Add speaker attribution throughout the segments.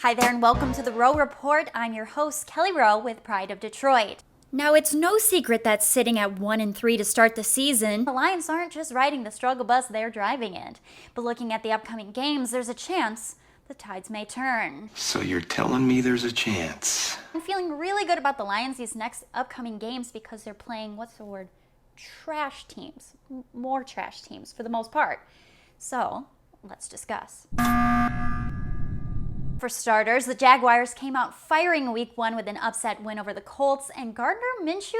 Speaker 1: Hi there and welcome to the Rowe Report. I'm your host, Kelly Rowe with Pride of Detroit. Now, it's no secret that sitting at 1-3 to start the season, the Lions aren't just riding the struggle bus, they're driving it. But looking at the upcoming games, there's a chance the tides may turn.
Speaker 2: So you're telling me there's a chance?
Speaker 1: I'm feeling really good about the Lions these next upcoming games because they're playing, trash teams. More trash teams for the most part. So, let's discuss. For starters, the Jaguars came out firing Week 1 with an upset win over the Colts, and Gardner Minshew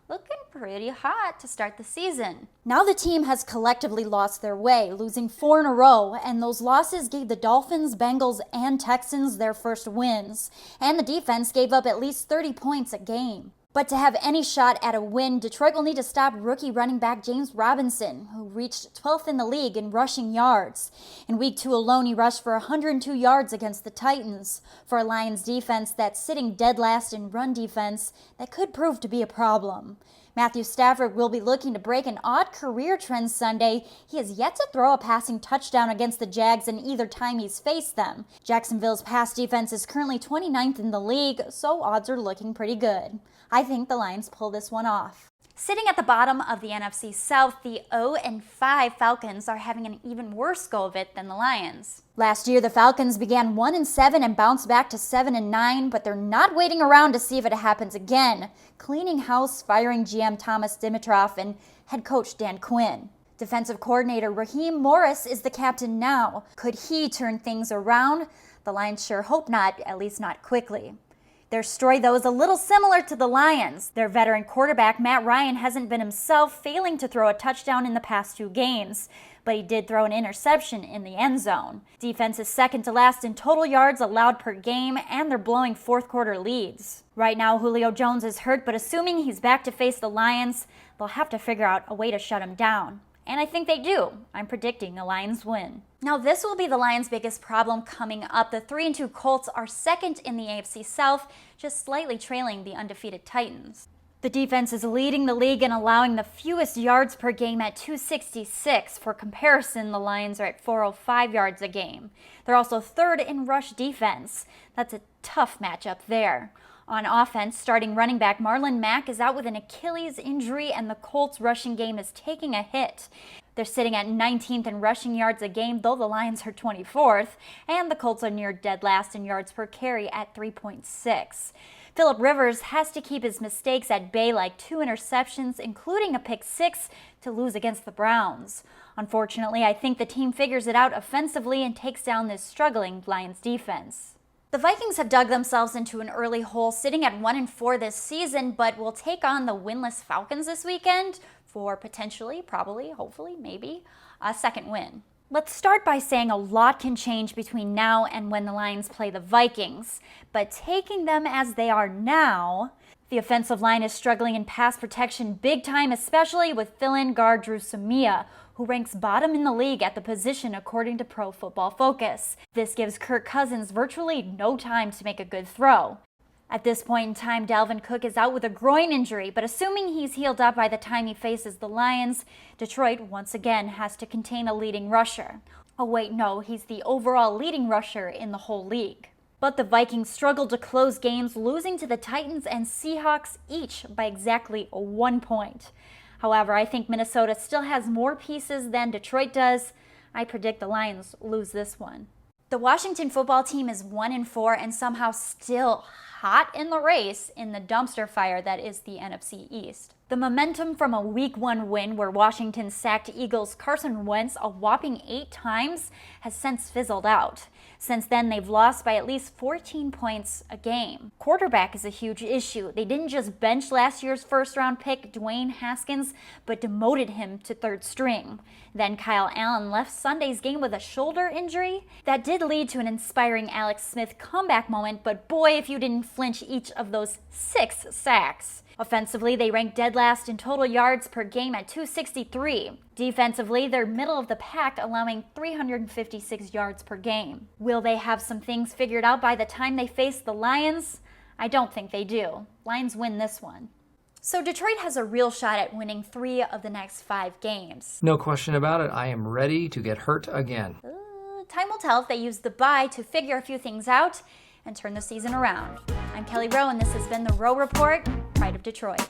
Speaker 1: looking pretty hot to start the season. Now the team has collectively lost their way, losing 4 in a row, and those losses gave the Dolphins, Bengals, and Texans their first wins, and the defense gave up at least 30 points a game. But to have any shot at a win, Detroit will need to stop rookie running back James Robinson, who reached 12th in the league in rushing yards. In Week 2 alone, he rushed for 102 yards against the Titans. For a Lions defense that's sitting dead last in run defense, that could prove to be a problem. Matthew Stafford will be looking to break an odd career trend Sunday. He has yet to throw a passing touchdown against the Jags in either time he's faced them. Jacksonville's pass defense is currently 29th in the league, so odds are looking pretty good. I think the Lions pull this one off. Sitting at the bottom of the NFC South, the 0-5 Falcons are having an even worse go of it than the Lions. Last year, the Falcons began 1-7 and bounced back to 7-9, but they're not waiting around to see if it happens again, cleaning house, firing GM Thomas Dimitroff and head coach Dan Quinn. Defensive coordinator Raheem Morris is the captain now. Could he turn things around? The Lions sure hope not, at least not quickly. Their story, though, is a little similar to the Lions. Their veteran quarterback, Matt Ryan, hasn't been himself, failing to throw a touchdown in the past 2 games. But he did throw an interception in the end zone. Defense is second to last in total yards allowed per game, and they're blowing fourth quarter leads. Right now, Julio Jones is hurt, but assuming he's back to face the Lions, they'll have to figure out a way to shut him down. And I think they do. I'm predicting a Lions win. Now, this will be the Lions' biggest problem coming up. The 3-2 Colts are second in the AFC South, just slightly trailing the undefeated Titans. The defense is leading the league and allowing the fewest yards per game at 266. For comparison, the Lions are at 405 yards a game. They're also third in rush defense. That's a tough matchup there. On offense, starting running back Marlon Mack is out with an Achilles injury, and the Colts' rushing game is taking a hit. They're sitting at 19th in rushing yards a game, though the Lions are 24th, and the Colts are near dead last in yards per carry at 3.6. Phillip Rivers has to keep his mistakes at bay, like 2 interceptions, including a pick 6, to lose against the Browns. Unfortunately, I think the team figures it out offensively and takes down this struggling Lions defense. The Vikings have dug themselves into an early hole, sitting at 1-4 this season, but will take on the winless Falcons this weekend for potentially, probably, hopefully, maybe, a second win. Let's start by saying a lot can change between now and when the Lions play the Vikings, but taking them as they are now, the offensive line is struggling in pass protection big time, especially with fill-in guard Drew Samia, who ranks bottom in the league at the position according to Pro Football Focus. This gives Kirk Cousins virtually no time to make a good throw. At this point in time, Dalvin Cook is out with a groin injury, but assuming he's healed up by the time he faces the Lions, Detroit once again has to contain a leading rusher. Oh wait, no, he's the overall leading rusher in the whole league. But the Vikings struggled to close games, losing to the Titans and Seahawks each by exactly 1 point. However, I think Minnesota still has more pieces than Detroit does. I predict the Lions lose this one. The Washington football team is 1-4 and somehow still hot in the race in the dumpster fire that is the NFC East. The momentum from a Week 1 win where Washington sacked Eagles' Carson Wentz a whopping 8 times has since fizzled out. Since then, they've lost by at least 14 points a game. Quarterback is a huge issue. They didn't just bench last year's first-round pick, Dwayne Haskins, but demoted him to third string. Then Kyle Allen left Sunday's game with a shoulder injury. That did lead to an inspiring Alex Smith comeback moment, but boy, if you didn't flinch each of those 6 sacks. Offensively, they rank dead last in total yards per game at 263. Defensively, they're middle of the pack, allowing 356 yards per game. Will they have some things figured out by the time they face the Lions? I don't think they do. Lions win this one. So Detroit has a real shot at winning 3 of the next 5 games.
Speaker 3: No question about it. I am ready to get hurt again.
Speaker 1: Time will tell if they use the bye to figure a few things out. and turn the season around. I'm Kelly Rowe, and this has been the Rowe Report, Pride of Detroit.